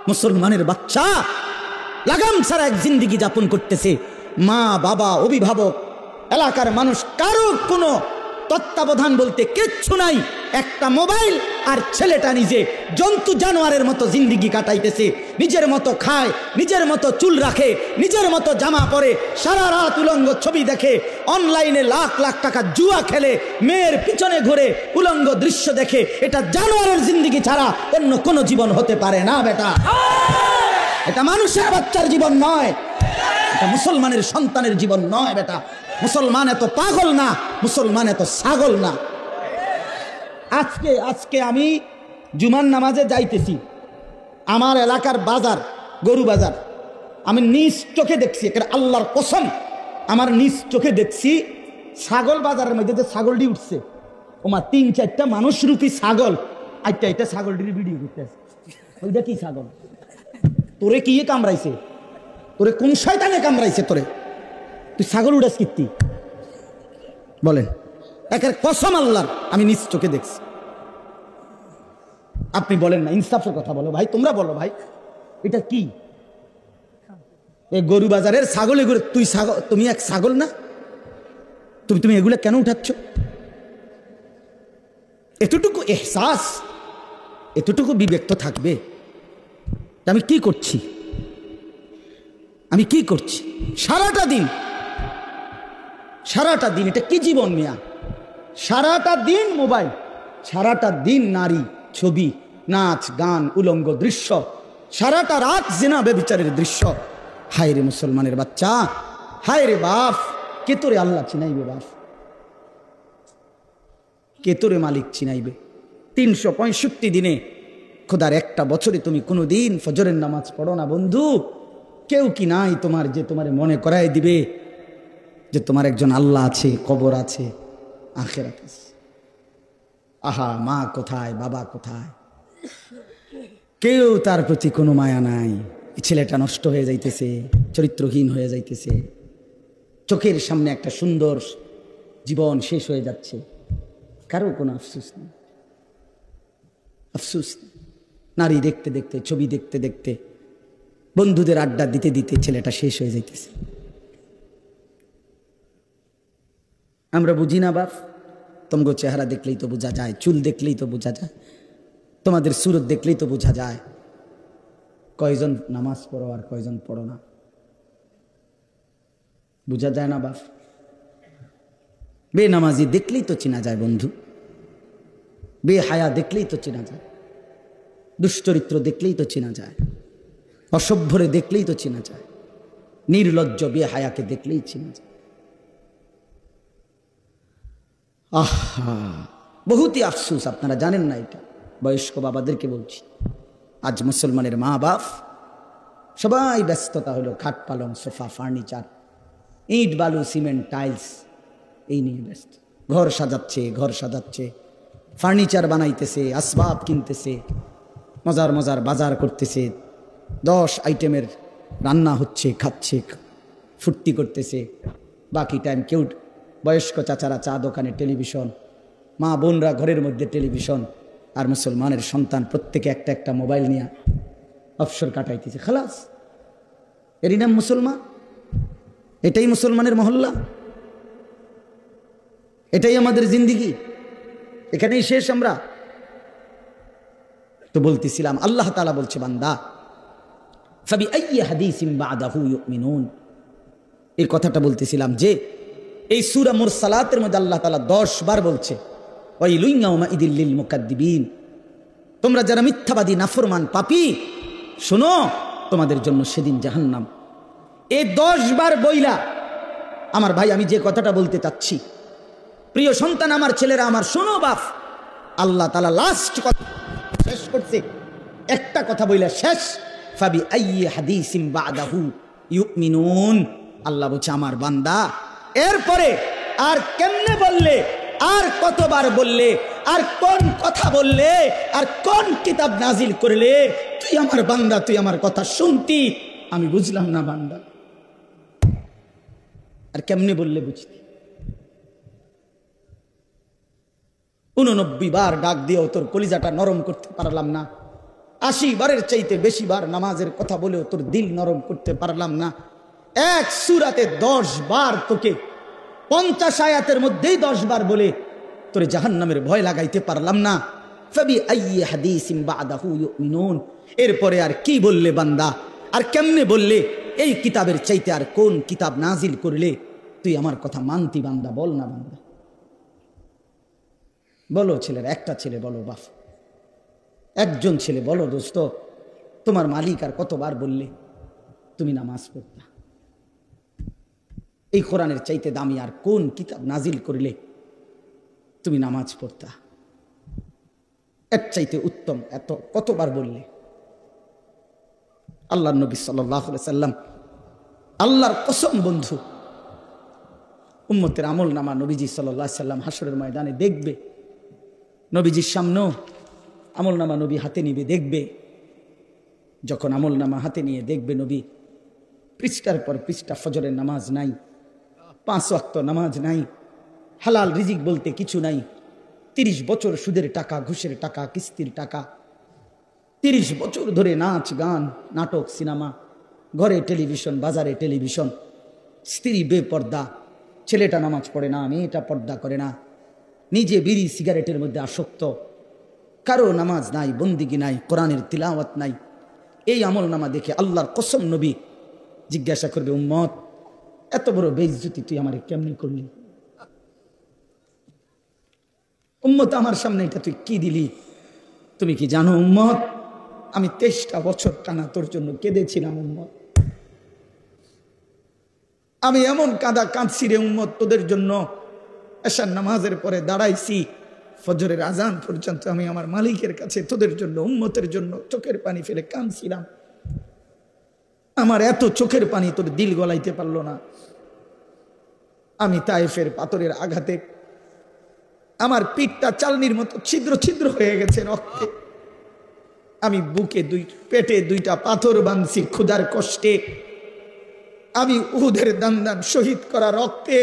মুসলমানের বাচ্চা লাগাম ছাড়া এক জিন্দেগি যাপন করতেছে। মা বাবা অভিভাবক এলাকার মানুষ কারো কোনো তত্ত্বাবধান বলতে কিচ্ছু নাই। একটা মোবাইল আর ছেলেটা নিজে জন্তু জানোয়ারের মতো জিন্দেগি কাটাইতেছে। নিজের মতো খায়, নিজের মতো চুল রাখে, নিজের মতো জামা পরে, সারা রাত উলঙ্গ ছবি দেখে, অনলাইনে লাখ লাখ টাকা জুয়া খেলে, মেয়ের পিছনে ঘুরে উলঙ্গ দৃশ্য দেখে। এটা জানোয়ারের জিন্দেগি ছাড়া অন্য কোনো জীবন হতে পারে না বেটা। এটা মানুষের বাচ্চার জীবন নয়, এটা মুসলমানের সন্তানের জীবন নয় বেটা। মুসলমান এত পাগল না, মুসলমান এত ছাগল না। আজকে আমি জুমার নামাজে যাইতেছি, আমার এলাকার বাজার গরু বাজার, আমি নিজ চোখে দেখছি, এটা আল্লাহর কসম, আমার নিজ চোখে দেখছি ছাগল বাজারের মধ্যে যে ছাগলটি উঠছে, ওমা ৩-৪টা মানুষরূপী ছাগল এটা ছাগলটির ভিডিও করতেছে। ওইটা কি ছাগল? তোরে কি কামড়াইছে? তোরে কোন শয়তানে কামড়াইছে? তোরে তুই ছাগল উড়াস কীর্তি বলেন? একের কসম আল্লাহর, আমি নিজ চোখে দেখছি। আপনি বলেন না, ইনসাফের কথা বলো ভাই, তোমরা বলো ভাই, এটা কি? এই গরু বাজারের ছাগল, এগুলো তুই ছাগল, তুমি এক ছাগল না? তুমি এগুলো কেন উঠাচ্ছ? এতটুকু এহসাস, এতটুকু বিবেক তো থাকবে। আমি কি করছি? আমি কি করছি সারাটা দিন? সারাটা দিন এটা কি জীবন মিয়া? সারাটা দিন মোবাইল, সারাটা দিন নারী ছবি, নাচ গান, উলঙ্গ দৃশ্য, সারাটা রাত জিনা ব্যভিচারের দৃশ্য। হায় রে মুসলমানের বাচ্চা, হায় রে বাপ, কে তোরে আল্লাহ চিনাইবে? বাপ কে তোরে মালিক চিনাইবে? 365 দিনে খোদার একটা বছরে তুমি কোনোদিন ফজরের নামাজ পড়ো না বন্ধু। কেউ কি নাই তোমার যে তোমার মনে করায় দিবে যে তোমার একজন আল্লাহ আছে, কবর আছে, আখিরাত আছে? আহা, মা কোথায়, বাবা কোথায়? কেউ তার প্রতি কোনো মায়া নাই। ছেলেটা নষ্ট হয়ে যাইতেছে, চরিত্রহীন হয়ে যাইতেছে, চোখের সামনে একটা সুন্দর জীবন শেষ হয়ে যাচ্ছে, কারো কোনো আফসোস নেই। আফসোস নেই। নারী দেখতে দেখতে, ছবি দেখতে দেখতে, বন্ধুদের আড্ডা দিতে দিতে ছেলেটা শেষ হয়ে যাইতেছে। আমরা বুঝি না বাপ? তোমাগো চেহারা দেখলেই তো বোঝা যায়, চুল দেখলেই তো বোঝা যায়, তোমাদের সুরত দেখলেই তো বোঝা যায় কয়জন নামাজ পড়ো আর কয়জন পড়ো না। বোঝা যায় না বাপ? বেনামাজি দেখলেই তো চেনা যায় বন্ধু, বেহায়া দেখলেই তো চেনা যায়, দুশ্চরিত্র দেখলেই তো চেনা যায়, অসভ্যরে দেখলেই তো চেনা যায়, নির্লজ্জ বেহায়াকে দেখলেই চেনা যায়। আহা, বহুতই আফসোস, আপনারা জানেন না এটা। বয়স্ক বাবাদেরকে বলছি, আজ মুসলমানের মা বাপ সবাই ব্যস্ততা হলো খাট পালং, সোফা, ফার্নিচার, ইট বালু সিমেন্ট টাইলস, এই নিয়ে ব্যস্ত। ঘর সাজাচ্ছে, ফার্নিচার বানাইতেছে, আসবাব কিনতেছে, মজার মজার বাজার করতেছে, 10 আইটেমের রান্না হচ্ছে, খাচ্ছে, ফুর্তি করতেছে। বাকি টাইম কেউ বয়স্ক চাচারা চা দোকানে টেলিভিশন, মা বোনরা ঘরের মধ্যে টেলিভিশন, আর মুসলমানের সন্তান প্রত্যেকে একটা একটা মোবাইল নিয়ে অবসর কাটাইতেছে। খালাস, এরই নাম মুসলমান? এটাই মুসলমানের মহল্লা? এটাই আমাদের জিন্দিগি? এখানেই শেষ আমরা? তো বলতেছিলাম, আল্লাহ তাআলা বলছে, বান্দা ফাবিআইয়ি হাদিসিন বা'দাহু ইউমিনুন। এই কথাটা বলতেছিলাম যে এই সূরা মুরসালাতের মধ্যে আল্লাহ তাআলা 10 বার বলছে ওয়াইলুন ইয়াউমাইযিল লিল মুকাদ্দিবিন, তোমরা যারা মিথ্যাবাদী, নাফরমান, পাপী, শোনো তোমাদের জন্য সেদিন জাহান্নাম। এই 10 বার বইলা আমার ভাই, আমি যে কথাটা বলতে চাচ্ছি, প্রিয় সন্তান, আমার ছেলেরা আমার, শোনো বাপ, আল্লাহ তাআলা লাস্ট কথা শেষ করছে, একটা কথা বইলা শেষ, ফাবিআইয়ি হাদিসিন বা'দাহু ইউমিনুন। আল্লাহ বলছে, আমার বান্দা এরপরে আর কেমনে বললে, আর কতবার বললে, আর কোন কথা বললে, আর কোন কিতাব নাজিল করলে, তুই আমার বান্দা, তুই আমার কথা শুনতি, আমি বুঝলাম না বান্দা, আর কেমনে বললে বুঝতি? 89 বার ডাক দিয়েও তোর কলিজাটা নরম করতে পারলাম না। 80 বারের চাইতে বেশি বার নামাজের কথা বলেও তোর দিল নরম করতে পারলাম না। এক সূরাতে 10 বার তোকে 50 আয়াতের মধ্যেই 10 বার বলে তোর জাহান্নামের ভয় লাগাইতে পারলাম না। ফাবি আইয়ি হাদিসিন বাদাহু ইউমিনুন, এরপরে আর কি বললে বান্দা, আর কেমনে বললে এই কিতাবের চাইতে আর কোন কিতাব নাজিল করলে তুই আমার কথা মানতি বান্দা? বল না বান্দা, বলো ছেলের, একটা ছেলে বলো বাপ, একজন ছেলে বলো দোস্ত, তোমার মালিক আর কতবার বললে তুমি নামাজ পড়তা? এই কোরআনের চাইতে দামি আর কোন কিতাব নাজিল করলে তুমি নামাজ পড়তা? এর চাইতে উত্তম এত কতবার বললে? আল্লাহর নবী সাল্লাল্লাহু আলাইহি সাল্লাম, আল্লাহর কসম বন্ধু, উম্মতের আমল নামা নবীজি সাল্লাল্লাহু আলাইহি সাল্লাম হাসরের ময়দানে দেখবে, নবীজির সামনেও আমল নামা নবী হাতে নিবে, দেখবে। যখন আমল নামা হাতে নিয়ে দেখবে নবী, পৃষ্ঠার পর পৃষ্ঠা ফজরের নামাজ নাই, 5 ওয়াক্ত নামাজ নাই, হালাল রিজিক বলতে কিছু নাই, 30 বছর সুদের টাকা, ঘুষের টাকা, কিস্তির টাকা, 30 বছর ধরে নাচ গান, নাটক, সিনেমা, ঘরে টেলিভিশন, বাজারে টেলিভিশন, স্ত্রী বেপর্দা, ছেলেটা নামাজ পড়ে না, মেয়েটা পর্দা করে না, নিজে বিড়ি সিগারেটের মধ্যে আসক্ত, কারো নামাজ নাই, বন্দিগি নাই, কোরআনের তিলাওয়াত নাই। এই আমল নামা দেখে আল্লাহর কসম নবী জিজ্ঞাসা করবে, উম্মত এত বড় বেইজ্জতি তুই আমারে কেমনি করলি? উম্মত আমার সামনে এটা তুই কি দিলি? তুমি কি জানো উম্মত, আমি 23টা বছর টানা তোর জন্য কেঁদেছিলাম উম্মত। আমি এমন কাঁদছি রে উম্মত তোদের জন্য, এশার নামাজের পরে দাঁড়াইছি, ফজরের আজান পর্যন্ত আমি আমার মালিকের কাছে তোদের জন্য, উম্মতের জন্য চোখের পানি ফেলে কাঁদছিলাম। আমার এত চোখের পানি তোর দিল গলাইতে পারলো না। আমি তায়েফের পাথরের আঘাতে আমার পিঠটা চালনির মতো ছিদ্র ছিদ্র হয়ে গেছে রক্তে। আমি বুকে পেটে 2টা পাথর বাঁধছি ক্ষুধার কষ্টে। আমি উহুদের দান শহীদ করা রক্তে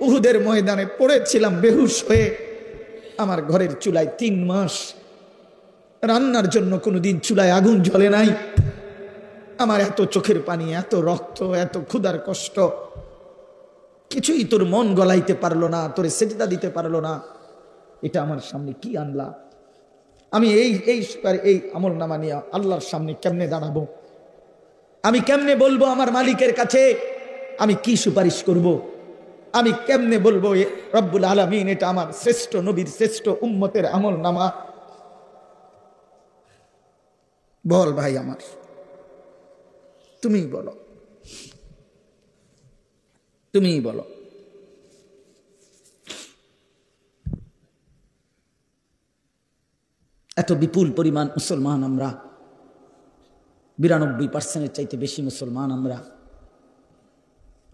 উহুদের ময়দানে পড়েছিলাম বেহুশ হয়ে। আমার ঘরের চুলায় 3 মাস রান্নার জন্য কোনোদিন চুলায় আগুন জ্বলে নাই। আমার এত চোখের পানি, এত রক্ত, এত ক্ষুধার কষ্ট, কিছুই তোর মন গলাইতে পারলো না, তোর সেজদা দিতে পারলো না। এটা আমার সামনে কি আনলা? আমি এই আমল নামা নিয়ে আল্লাহর সামনে কেমনে দাঁড়াবো? আমি কেমনে বলবো আমার মালিকের কাছে আমি কি সুপারিশ করব? আমি কেমনে বলবো রব্বুল আলামিন এটা আমার শ্রেষ্ঠ নবীর শ্রেষ্ঠ উম্মতের আমল নামা? বল ভাই আমার, তুমিই বলো, তুমিই বলো। এত বিপুল পরিমাণ মুসলমান আমরা, 92% চাইতে বেশি মুসলমান আমরা,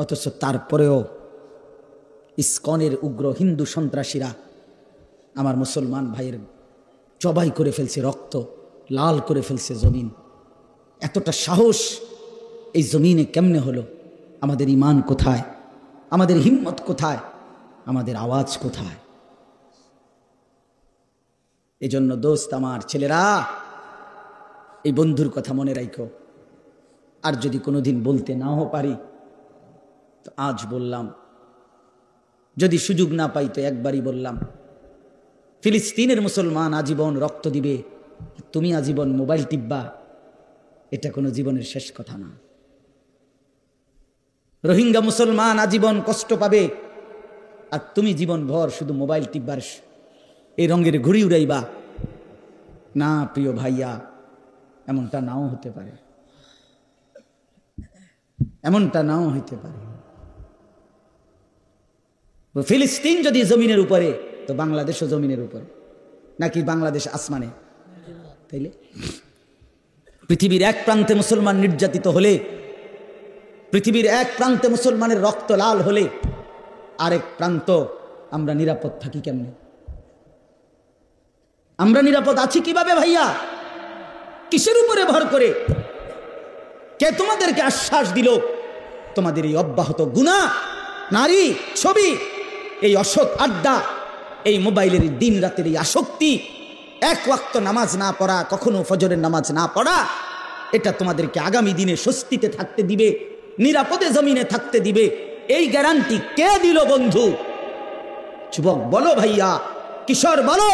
অথচ তারপরেও ইসকনের উগ্র হিন্দু সন্ত্রাসীরা আমার মুসলমান ভাইয়ের জবাই করে ফেলছে, রক্ত লাল করে ফেলছে জমিন। এতটা সাহস এই জমিনে কেমনে হলো? আমাদের ঈমান কোথায়? আমাদের হিম্মত কোথায়? আমাদের আওয়াজ কোথায়? এজন্য দোস্ত আমার, ছেলেরা, এই বন্ধুর কথা মনে রাখো। আর যদি কোনোদিন বলতে নাও পারি তো আজ বললাম, যদি সুযোগ না পাই তো একবারই বললাম। ফিলিস্তিনের মুসলমান আজীবন রক্ত দিবে, তুমি আজীবন মোবাইল টিপবা, এটা কোনো জীবনের শেষ কথা না। রোহিঙ্গা মুসলমান আজীবন কষ্ট পাবে, আর তুমি জীবন ভর শুধু মোবাইল টিপবার এই রঙের ঘুড়ি উড়াইবা না। প্রিয় ভাইয়া, এমনটা নাও হতে পারে, এমনটা নাও হইতে পারে। ফিলিস্তিন যদি জমিনের উপরে, তো বাংলাদেশও জমিনের উপরে, নাকি বাংলাদেশ আসমানে? তাইলে পৃথিবীর এক প্রান্তে মুসলমান নির্যাতিত হলে, পৃথিবীর এক প্রান্তে মুসলমানের রক্ত লাল হলে, আরেক প্রান্ত আমরা নিরাপদ থাকি কেমনে? আমরা নিরাপদ আছি কিভাবে ভাইয়া? কিসের উপরে ভর করে? কে তোমাদেরকে আশ্বাস দিল তোমাদের এই অব্যাহত গুনাহ, নারী, ছবি, এই অসৎ আড্ডা, এই মোবাইলের দিন রাতের এই আসক্তি এক ওয়াক্ত নামাজ না পড়া, কখনো ফজরের নামাজ না পড়া, এটা তোমাদেরকে আগামী দিনে স্বস্তিতে থাকতে দিবে, নিরাপদে জমিনে থাকতে দিবে, এই গ্যারান্টি কে দিল বন্ধু? যুবক বলো, ভাইয়া, কিশোর বলো,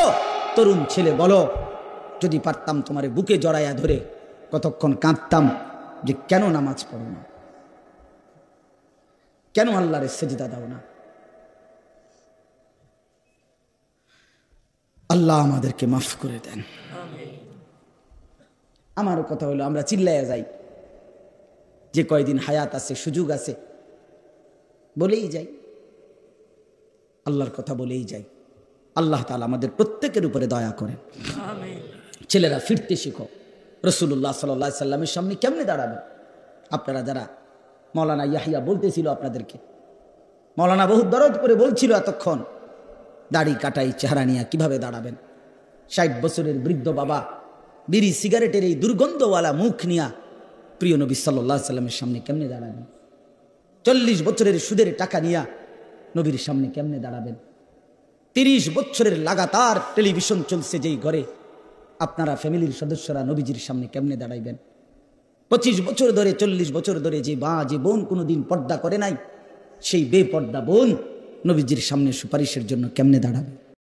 তরুণ ছেলে বলো। যদি পারতাম তোমার বুকে জড়াইয়া ধরে কতক্ষণ কাঁদতাম যে কেন নামাজ পড়ো না, কেন আল্লাহর সেজদা দাও না। আল্লাহ আমাদেরকে মাফ করে দেন। আমারও কথা হলো, আমরা চিল্লাইয়া যাই, যে কয়দিন হায়াত আছে, সুযোগ আছে, বলেই যাই, আল্লাহর কথা বলেই যাই। আল্লাহ তাআলা আমাদের প্রত্যেকের উপরে দয়া করেন। ছেলেরা ফিরতে শিখো। রাসূলুল্লাহ সাল্লাল্লাহু আলাইহি সাল্লামের সামনে কেমনে দাঁড়াবে? আপনারা যারা, মাওলানা ইয়াহিয়া বলতেছিল আপনাদেরকে, মাওলানা বহুত দরদ করে বলছিল এতক্ষণ, দাড়ি কাটাই চেহারা নিয়ে কিভাবে দাঁড়াবেন? 60 বছরের বৃদ্ধ বাবা বিড়ি সিগারেটের এই দুর্গন্ধওয়ালা মুখ নিয়া প্রিয় নবী সাল্লাল্লাহু আলাইহি সাল্লামের সামনে কেমনে দাঁড়াবেন? 40 বছরের সুদের টাকা নিয়া নবীর সামনে কেমনে দাঁড়াবেন? 30 বছরের লাগাতার টেলিভিশন চলছে যেই ঘরে, আপনারা ফ্যামিলির সদস্যরা নবীজির সামনে কেমনে দাঁড়াইবেন? 25 বছর ধরে, 40 বছর ধরে যে বোন কোনোদিন পর্দা করে নাই, সেই বেপর্দা বোন নবীজির সামনে সুপারিশের জন্য কেমনে দাঁড়াবে?